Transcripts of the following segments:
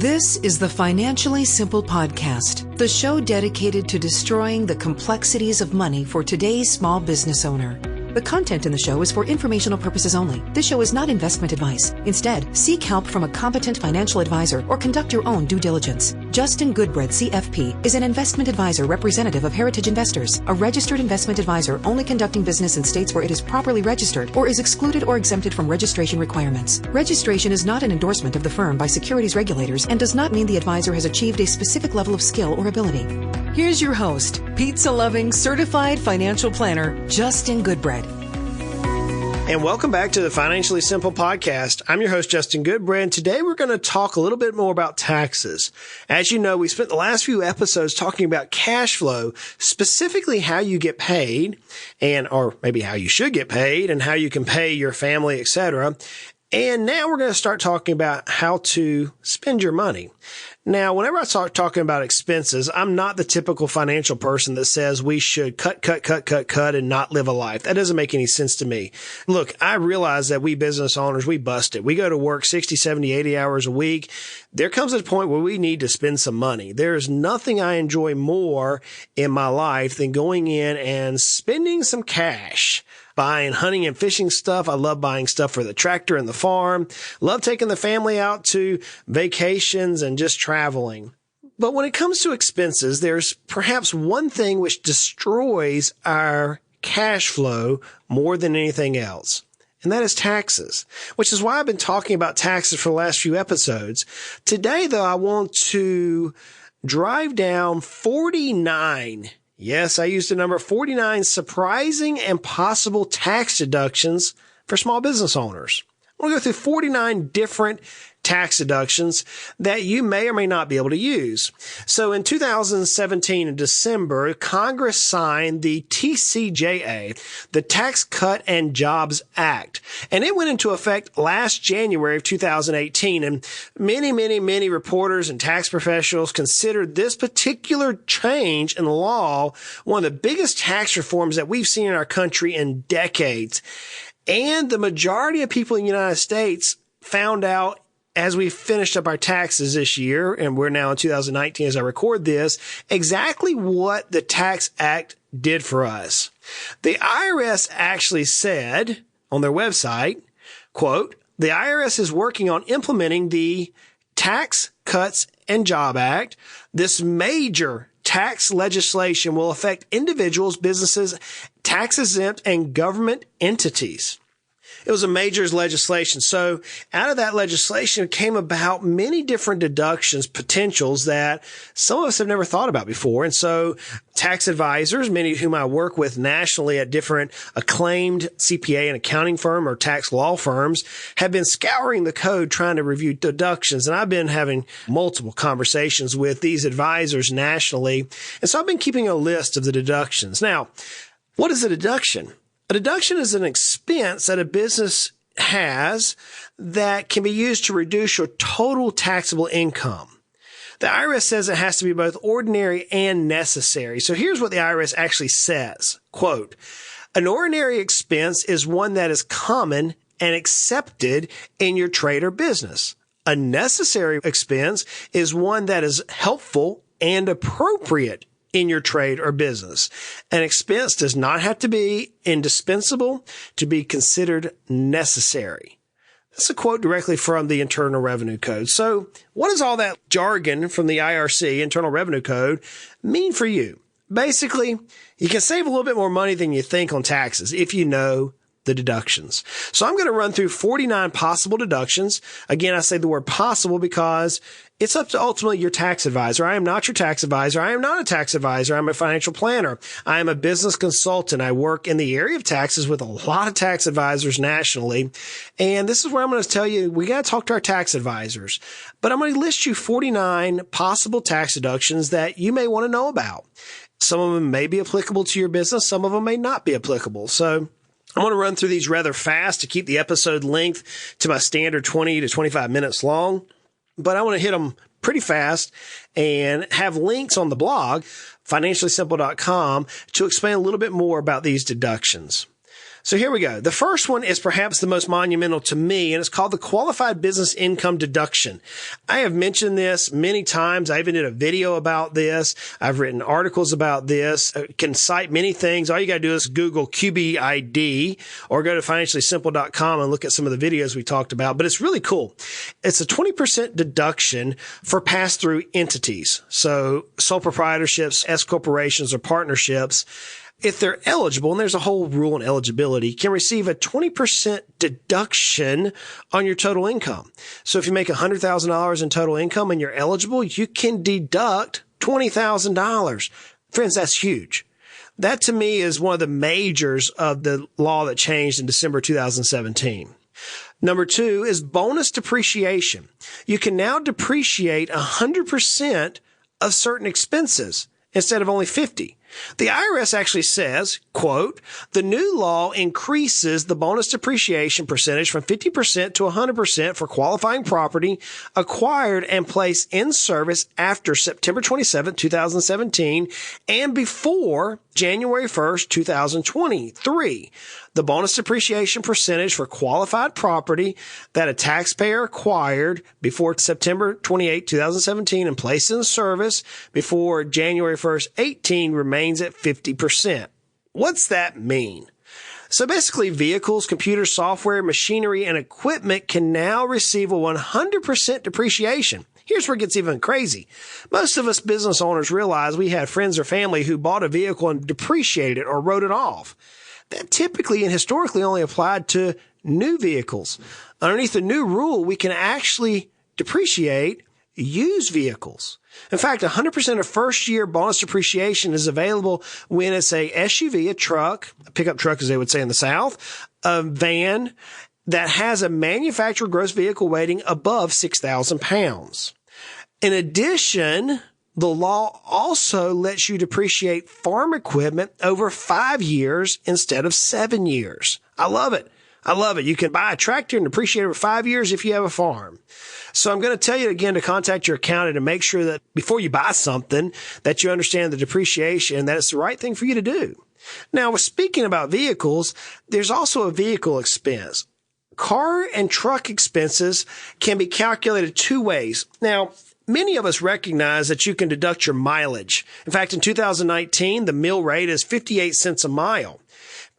This is the Financially Simple Podcast, the show dedicated to destroying the complexities of money for today's small business owner. The content in the show is for informational purposes only. This show is not investment advice. Instead, seek help from a competent financial advisor or conduct your own due diligence. Justin Goodbread, CFP, is an investment advisor representative of Heritage Investors, a registered investment advisor only conducting business in states where it is properly registered or is excluded or exempted from registration requirements. Registration is not an endorsement of the firm by securities regulators and does not mean the advisor has achieved a specific level of skill or ability. Here's your host, pizza-loving, certified financial planner, Justin Goodbread. And welcome back to the Financially Simple Podcast. I'm your host, Justin Goodbread, and today we're going to talk a little bit more about taxes. As you know, we spent the last few episodes talking about cash flow, specifically how you get paid, or maybe how you should get paid, and how you can pay your family, etc. And now we're going to start talking about how to spend your money. Now, whenever I start talking about expenses, I'm not the typical financial person that says we should cut, and not live a life. That doesn't make any sense to me. Look, I realize that we business owners, we bust it. We go to work 60, 70, 80 hours a week. There comes a point where we need to spend some money. There is nothing I enjoy more in my life than going in and spending some cash. Buying hunting and fishing stuff. I love buying stuff for the tractor and the farm. Love taking the family out to vacations and just traveling. But when it comes to expenses, there's perhaps one thing which destroys our cash flow more than anything else. And that is taxes, which is why I've been talking about taxes for the last few episodes. Today, though, I want to drive down 49. Yes, I used the number 49 surprising and possible tax deductions for small business owners. I'm going to go through 49 different tax deductions that you may or may not be able to use. So in 2017, in December, Congress signed the TCJA, the Tax Cut and Jobs Act, and it went into effect last January of 2018. And many reporters and tax professionals considered this particular change in the law one of the biggest tax reforms that we've seen in our country in decades. And the majority of people in the United States found out as we finished up our taxes this year, and we're now in 2019 as I record this, exactly what the Tax Act did for us. The IRS actually said on their website, quote, "The IRS is working on implementing the Tax Cuts and Job Act. This major tax legislation will affect individuals, businesses, tax-exempt, and government entities." It was a major legislation. So out of that legislation came about many different deductions, potentials that some of us have never thought about before. And so tax advisors, many of whom I work with nationally at different acclaimed CPA and accounting firm or tax law firms, have been scouring the code trying to review deductions. And I've been having multiple conversations with these advisors nationally. And so I've been keeping a list of the deductions. Now, what is a deduction? A deduction is an expense that a business has that can be used to reduce your total taxable income. The IRS says it has to be both ordinary and necessary. So here's what the IRS actually says. Quote, "An ordinary expense is one that is common and accepted in your trade or business. A necessary expense is one that is helpful and appropriate in your trade or business. An expense does not have to be indispensable to be considered necessary." That's a quote directly from the Internal Revenue Code. So what does all that jargon from the IRC, Internal Revenue Code, mean for you? Basically, you can save a little bit more money than you think on taxes if you know the deductions. So I'm going to run through 49 possible deductions. Again, I say the word possible because it's up to ultimately your tax advisor. I am not your tax advisor. I am not a tax advisor. I'm a financial planner. I am a business consultant. I work in the area of taxes with a lot of tax advisors nationally. And this is where I'm going to tell you, we got to talk to our tax advisors. But I'm going to list you 49 possible tax deductions that you may want to know about. Some of them may be applicable to your business. Some of them may not be applicable. So I want to run through these rather fast to keep the episode length to my standard 20 to 25 minutes long. But I want to hit them pretty fast and have links on the blog, financiallysimple.com, to explain a little bit more about these deductions. So here we go. The first one is perhaps the most monumental to me, and it's called the Qualified Business Income Deduction. I have mentioned this many times. I even did a video about this. I've written articles about this. I can cite many things. All you got to do is Google QBID or go to financiallysimple.com and look at some of the videos we talked about. But it's really cool. It's a 20% deduction for pass-through entities. So sole proprietorships, S corporations, or partnerships, if they're eligible, and there's a whole rule on eligibility, can receive a 20% deduction on your total income. So if you make $100,000 in total income and you're eligible, you can deduct $20,000. Friends, that's huge. That to me is one of the majors of the law that changed in December 2017. Number 2 is bonus depreciation. You can now depreciate 100% of certain expenses instead of only 50%. The IRS actually says, quote, the new law increases the bonus depreciation percentage from 50% to 100% for qualifying property acquired and placed in service after September 27, 2017 and before January 1st, 2023. The bonus depreciation percentage for qualified property that a taxpayer acquired before September 28, 2017 and placed in service before January 1st, 18 remains at 50%. What's that mean? So basically, vehicles, computers, software, machinery, and equipment can now receive a 100% depreciation. Here's where it gets even crazy. Most of us business owners realize we had friends or family who bought a vehicle and depreciated it or wrote it off. That typically and historically only applied to new vehicles. Underneath the new rule, we can actually depreciate used vehicles. In fact, 100% of first-year bonus depreciation is available when it's a SUV, a truck, a pickup truck as they would say in the South, a van that has a manufactured gross vehicle weighting above 6,000 pounds. In addition, the law also lets you depreciate farm equipment over 5 years instead of 7 years. I love it. I love it. You can buy a tractor and depreciate over 5 years if you have a farm. So I'm going to tell you again to contact your accountant and make sure that before you buy something that you understand the depreciation and that it's the right thing for you to do. Now, speaking about vehicles, there's also a vehicle expense. Car and truck expenses can be calculated 2 ways. Now, many of us recognize that you can deduct your mileage. In fact, in 2019, the mill rate is 58 cents a mile.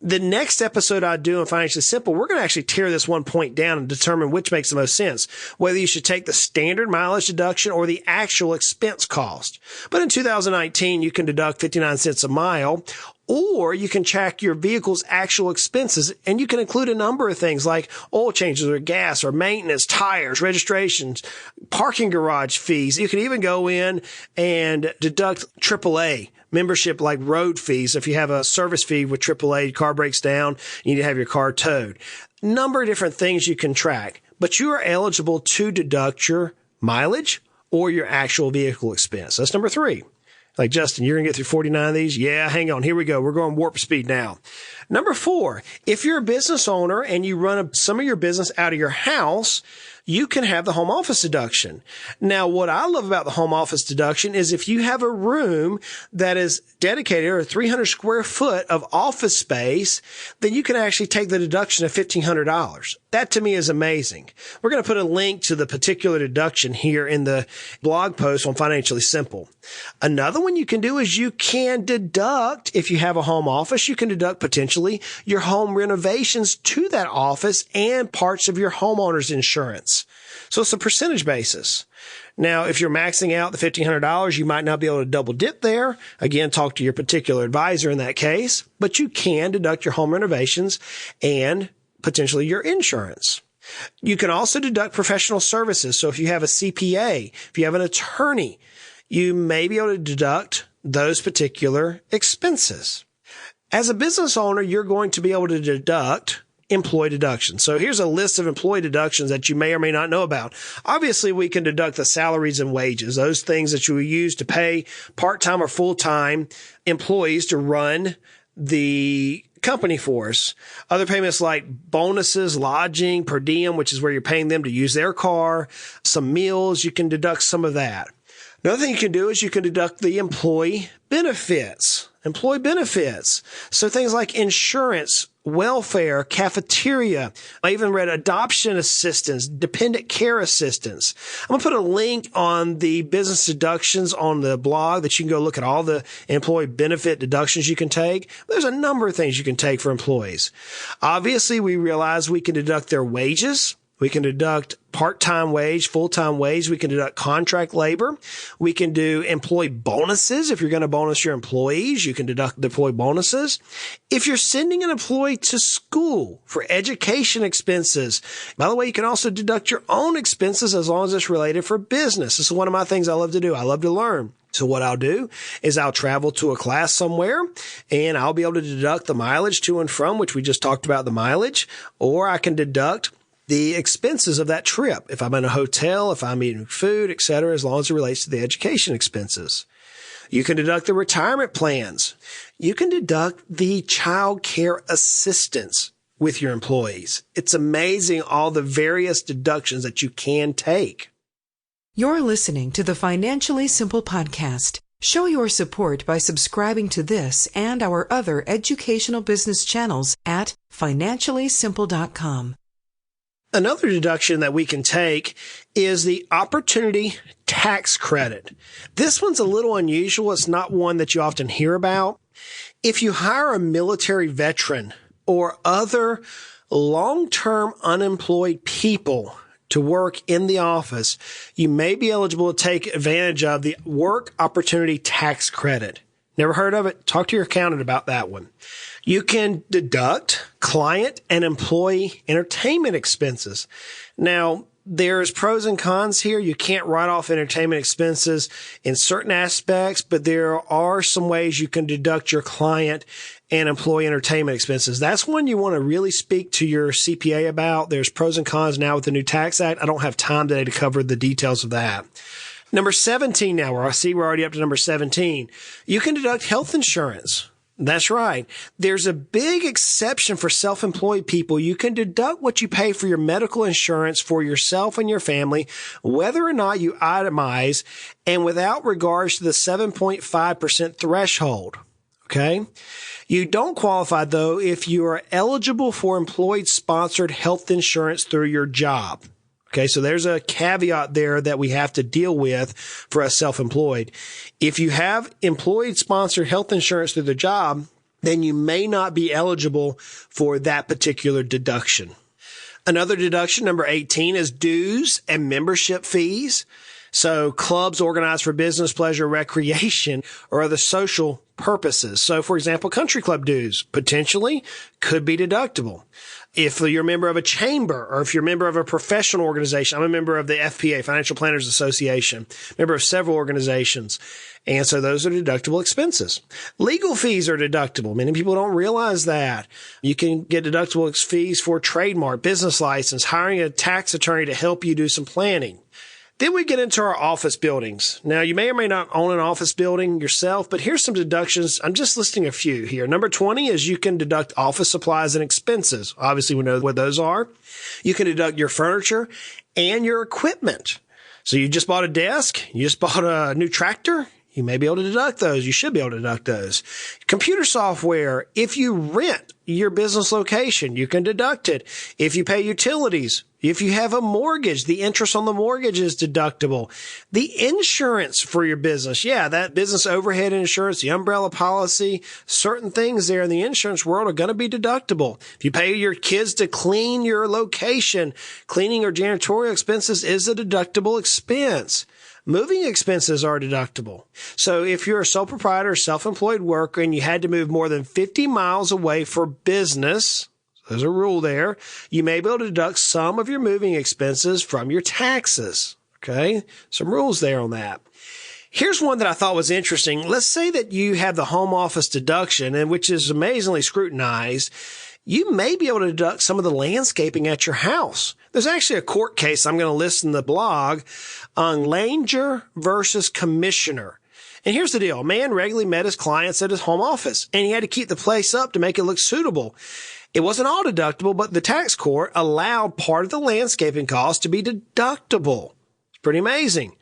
The next episode I do in Financially Simple, we're going to actually tear this one point down and determine which makes the most sense, whether you should take the standard mileage deduction or the actual expense cost. But in 2019, you can deduct 59 cents a mile, or you can track your vehicle's actual expenses, and you can include a number of things like oil changes or gas or maintenance, tires, registrations, parking garage fees. You can even go in and deduct AAA membership like road fees. If you have a service fee with AAA, your car breaks down, you need to have your car towed. Number of different things you can track, but you are eligible to deduct your mileage or your actual vehicle expense. That's number 3. Like, Justin, you're going to get through 49 of these? Yeah, hang on. Here we go. We're going warp speed now. Number 4, if you're a business owner and you run some of your business out of your house, you can have the home office deduction. Now, what I love about the home office deduction is if you have a room that is dedicated or 300 square foot of office space, then you can actually take the deduction of $1,500. That to me is amazing. We're going to put a link to the particular deduction here in the blog post on Financially Simple. Another one you can do is you can deduct, if you have a home office, you can deduct potentially your home renovations to that office and parts of your homeowner's insurance. So it's a percentage basis. Now, if you're maxing out the $1,500, you might not be able to double dip there. Again, talk to your particular advisor in that case, but you can deduct your home renovations and potentially your insurance. You can also deduct professional services. So if you have a CPA, if you have an attorney, you may be able to deduct those particular expenses. As a business owner, you're going to be able to deduct employee deductions. So here's a list of employee deductions that you may or may not know about. Obviously, we can deduct the salaries and wages, those things that you use to pay part-time or full-time employees to run the company for us. Other payments like bonuses, lodging, per diem, which is where you're paying them to use their car, some meals, you can deduct some of that. Another thing you can do is you can deduct the employee benefits. So things like insurance welfare, cafeteria. I even read adoption assistance, dependent care assistance. I'm going to put a link on the business deductions on the blog that you can go look at all the employee benefit deductions you can take. There's a number of things you can take for employees. Obviously, we realize we can deduct their wages. We can deduct part-time wage, full-time wage. We can deduct contract labor. We can do employee bonuses. If you're going to bonus your employees, you can deduct the employee bonuses. If you're sending an employee to school for education expenses, by the way, you can also deduct your own expenses as long as it's related for business. This is one of my things I love to do. I love to learn. So what I'll do is I'll travel to a class somewhere and I'll be able to deduct the mileage to and from, which we just talked about the mileage, or I can deduct the expenses of that trip. If I'm in a hotel, if I'm eating food, etc., as long as it relates to the education expenses. You can deduct the retirement plans. You can deduct the child care assistance with your employees. It's amazing all the various deductions that you can take. You're listening to the Financially Simple Podcast. Show your support by subscribing to this and our other educational business channels at financiallysimple.com. Another deduction that we can take is the opportunity tax credit. This one's a little unusual. It's not one that you often hear about. If you hire a military veteran or other long-term unemployed people to work in the office, you may be eligible to take advantage of the work opportunity tax credit. Never heard of it? Talk to your accountant about that one. You can deduct client and employee entertainment expenses. Now, there's pros and cons here. You can't write off entertainment expenses in certain aspects, but there are some ways you can deduct your client and employee entertainment expenses. That's one you want to really speak to your CPA about. There's pros and cons now with the new tax act. I don't have time today to cover the details of that. Number 17 now, where I see we're already up to number 17. You can deduct health insurance. That's right. There's a big exception for self-employed people. You can deduct what you pay for your medical insurance for yourself and your family, whether or not you itemize, and without regards to the 7.5% threshold. Okay? You don't qualify, though, if you are eligible for employed-sponsored health insurance through your job. Okay, so there's a caveat there that we have to deal with for us self-employed. If you have employee-sponsored health insurance through the job, then you may not be eligible for that particular deduction. Another deduction, number 18, is dues and membership fees. So clubs organized for business, pleasure, recreation, or other social purposes. So, for example, country club dues potentially could be deductible. If you're a member of a chamber or if you're a member of a professional organization, I'm a member of the FPA, Financial Planners Association, member of several organizations. And so those are deductible expenses. Legal fees are deductible. Many people don't realize that. You can get deductible fees for trademark, business license, hiring a tax attorney to help you do some planning. Then we get into our office buildings. Now, you may or may not own an office building yourself, but here's some deductions. I'm just listing a few here. Number 20 is you can deduct office supplies and expenses. Obviously, we know what those are. You can deduct your furniture and your equipment. So you just bought a desk, you just bought a new tractor, you may be able to deduct those. You should be able to deduct those. Computer software, if you rent your business location, you can deduct it. If you pay utilities, if you have a mortgage, the interest on the mortgage is deductible. The insurance for your business, that business overhead insurance, the umbrella policy, certain things there in the insurance world are going to be deductible. If you pay your kids to clean your location, cleaning or janitorial expenses is a deductible expense. Moving expenses are deductible. So if you're a sole proprietor or self-employed worker and you had to move more than 50 miles away for business, there's a rule there, you may be able to deduct some of your moving expenses from your taxes. Okay? Some rules there on that. Here's one that I thought was interesting. Let's say that you have the home office deduction, and which is amazingly scrutinized. You may be able to deduct some of the landscaping at your house. There's actually a court case I'm going to list in the blog on Langer versus Commissioner. And here's the deal. A man regularly met his clients at his home office, and he had to keep the place up to make it look suitable. It wasn't all deductible, but the tax court allowed part of the landscaping cost to be deductible. It's pretty amazing.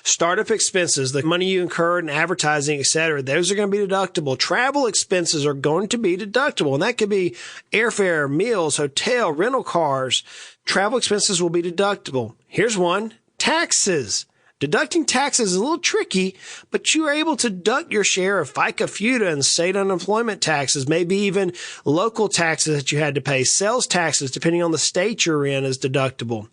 Startup expenses, the money you incurred in advertising, etc., those are going to be deductible. Travel expenses are going to be deductible, and that could be airfare, meals, hotel, rental cars. Travel expenses will be deductible. Here's one, taxes. Deducting taxes is a little tricky, but you are able to deduct your share of FICA, FUTA, and state unemployment taxes, maybe even local taxes that you had to pay. Sales taxes, depending on the state you're in, is deductible.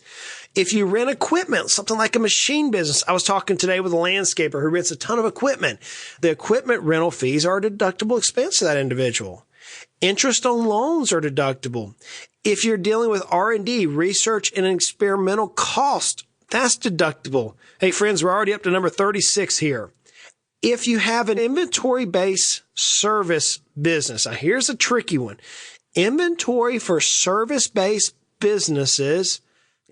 If you rent equipment, something like a machine business, I was talking today with a landscaper who rents a ton of equipment. The equipment rental fees are a deductible expense to that individual. Interest on loans are deductible. If you're dealing with R&D, research and experimental cost, that's deductible. Hey, friends, we're already up to number 36 here. If you have an inventory-based service business, now here's a tricky one. Inventory for service-based businesses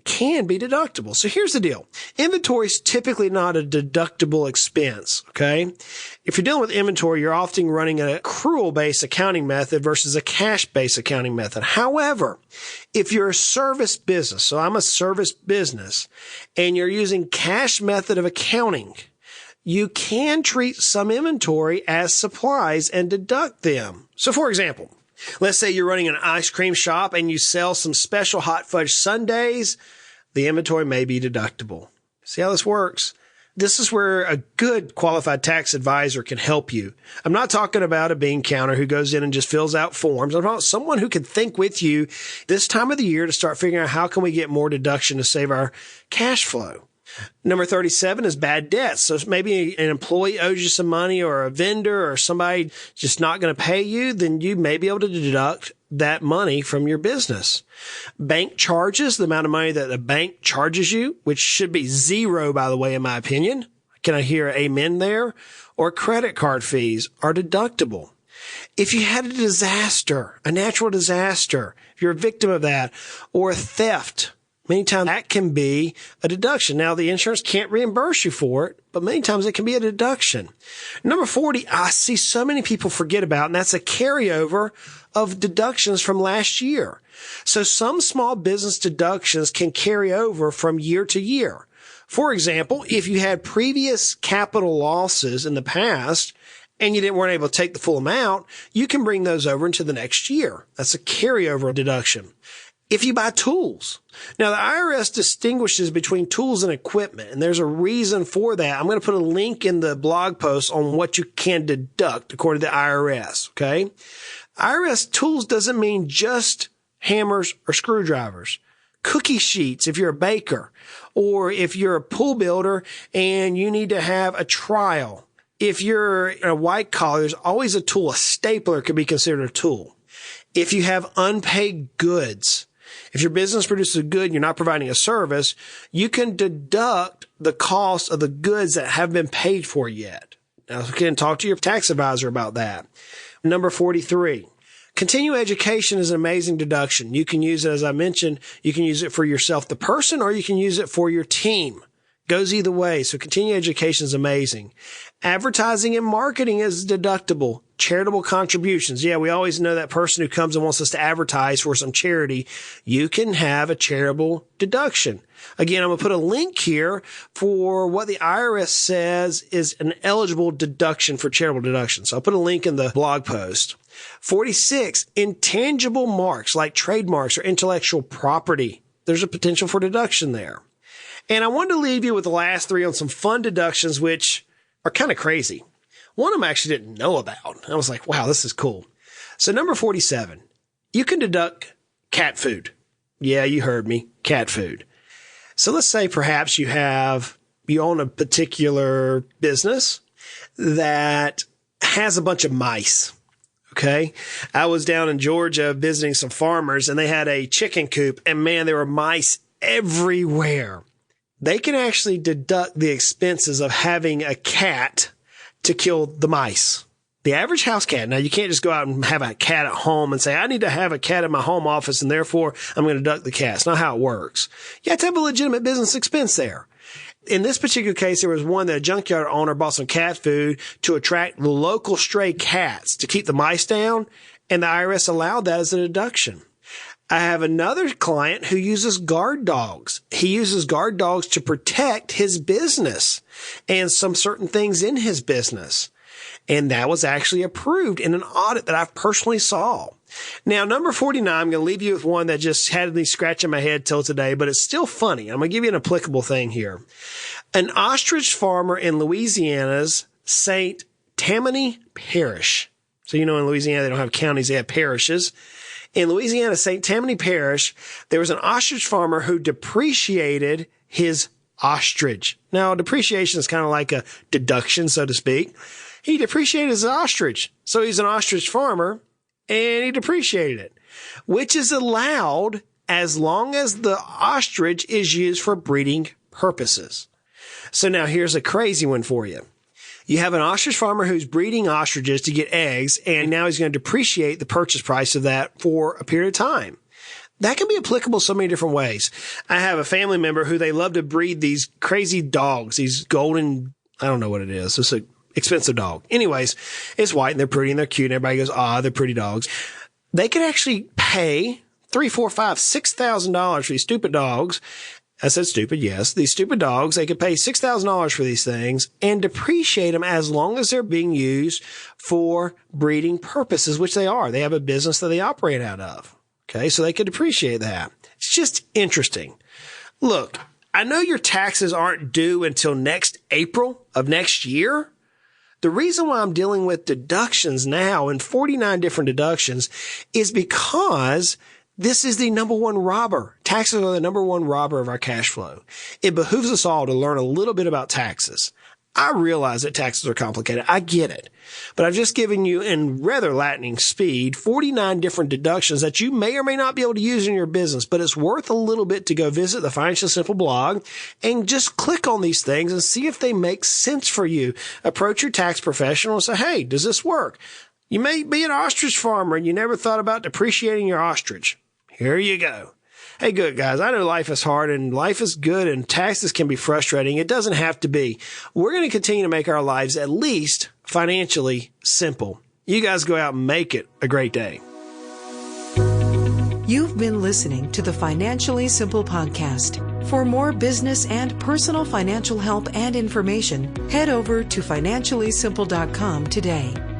can be deductible. So here's the deal. Inventory is typically not a deductible expense, okay? If you're dealing with inventory, you're often running an accrual-based accounting method versus a cash-based accounting method. However, if you're a service business, so I'm a service business, and you're using cash method of accounting, you can treat some inventory as supplies and deduct them. So for example, let's say you're running an ice cream shop and you sell some special hot fudge sundaes. The inventory may be deductible. See how this works? This is where a good qualified tax advisor can help you. I'm not talking about a bean counter who goes in and just fills out forms. I'm talking about someone who can think with you this time of the year to start figuring out how can we get more deduction to save our cash flow. Number 37 is bad debts. So maybe an employee owes you some money, or a vendor or somebody just not going to pay you, then you may be able to deduct that money from your business. Bank charges, the amount of money that a bank charges you, which should be zero, by the way, in my opinion. Can I hear amen there? Or credit card fees are deductible. If you had a disaster, a natural disaster, if you're a victim of that, or a theft, many times that can be a deduction. Now, the insurance can't reimburse you for it, but many times it can be a deduction. Number 40, I see so many people forget about, and that's a carryover of deductions from last year. So some small business deductions can carry over from year to year. For example, if you had previous capital losses in the past and you weren't able to take the full amount, you can bring those over into the next year. That's a carryover deduction. If you buy tools. Now, the IRS distinguishes between tools and equipment, and there's a reason for that. I'm going to put a link in the blog post on what you can deduct according to the IRS, okay? IRS tools doesn't mean just hammers or screwdrivers. Cookie sheets if you're a baker, or if you're a pool builder and you need to have a trial. If you're in a white collar, there's always a tool. A stapler could be considered a tool. If you have unpaid goods, if your business produces a good and you're not providing a service, you can deduct the cost of the goods that have been paid for yet. Now, again, talk to your tax advisor about that. Number 43. Continuing education is an amazing deduction. You can use it, as I mentioned, you can use it for yourself, the person, or you can use it for your team. Goes either way. So continuing education is amazing. Advertising and marketing is deductible. Charitable contributions. Yeah, we always know that person who comes and wants us to advertise for some charity. You can have a charitable deduction. Again, I'm going to put a link here for what the IRS says is an eligible deduction for charitable deduction. So I'll put a link in the blog post. 46, intangible marks like trademarks or intellectual property. There's a potential for deduction there. And I wanted to leave you with the last three on some fun deductions, which are kind of crazy. One of them I actually didn't know about. I was like, wow, this is cool. So number 47, you can deduct cat food. Yeah, you heard me, cat food. So let's say perhaps you own a particular business that has a bunch of mice. Okay. I was down in Georgia visiting some farmers and they had a chicken coop, and man, there were mice everywhere. They can actually deduct the expenses of having a cat to kill the mice. The average house cat. Now, you can't just go out and have a cat at home and say, I need to have a cat in my home office and therefore I'm going to deduct the cat. It's not how it works. You have to have a legitimate business expense there. In this particular case, there was one that a junkyard owner bought some cat food to attract the local stray cats to keep the mice down, and the IRS allowed that as a deduction. I have another client who uses guard dogs. He uses guard dogs to protect his business and some certain things in his business. And that was actually approved in an audit that I personally saw. Now, number 49, I'm going to leave you with one that just had me scratching my head till today, but it's still funny. I'm going to give you an applicable thing here. An ostrich farmer in Louisiana's St. Tammany Parish. So, in Louisiana, they don't have counties, they have parishes. In Louisiana, St. Tammany Parish, there was an ostrich farmer who depreciated his ostrich. Now, depreciation is kind of like a deduction, so to speak. He depreciated his ostrich. So he's an ostrich farmer and he depreciated it, which is allowed as long as the ostrich is used for breeding purposes. So now here's a crazy one for you. You have an ostrich farmer who's breeding ostriches to get eggs, and now he's going to depreciate the purchase price of that for a period of time. That can be applicable so many different ways. I have a family member who they love to breed these crazy dogs, these golden, I don't know what it is. It's an expensive dog. Anyways, it's white and they're pretty and they're cute and everybody goes, they're pretty dogs. They could actually pay $3,000, $4,000, $5,000, $6,000 for these stupid dogs. I said stupid, yes. These stupid dogs, they could pay $6,000 for these things and depreciate them as long as they're being used for breeding purposes, which they are. They have a business that they operate out of. Okay, so they could depreciate that. It's just interesting. Look, I know your taxes aren't due until next April of next year. The reason why I'm dealing with deductions now and 49 different deductions is because this is the number one robber. Taxes are the number one robber of our cash flow. It behooves us all to learn a little bit about taxes. I realize that taxes are complicated. I get it. But I've just given you, in rather lightning speed, 49 different deductions that you may or may not be able to use in your business. But it's worth a little bit to go visit the Financially Simple blog and just click on these things and see if they make sense for you. Approach your tax professional and say, hey, does this work? You may be an ostrich farmer and you never thought about depreciating your ostrich. Here you go. Hey, good guys. I know life is hard and life is good and taxes can be frustrating. It doesn't have to be. We're going to continue to make our lives at least financially simple. You guys go out and make it a great day. You've been listening to the Financially Simple podcast. For more business and personal financial help and information, head over to financiallysimple.com today.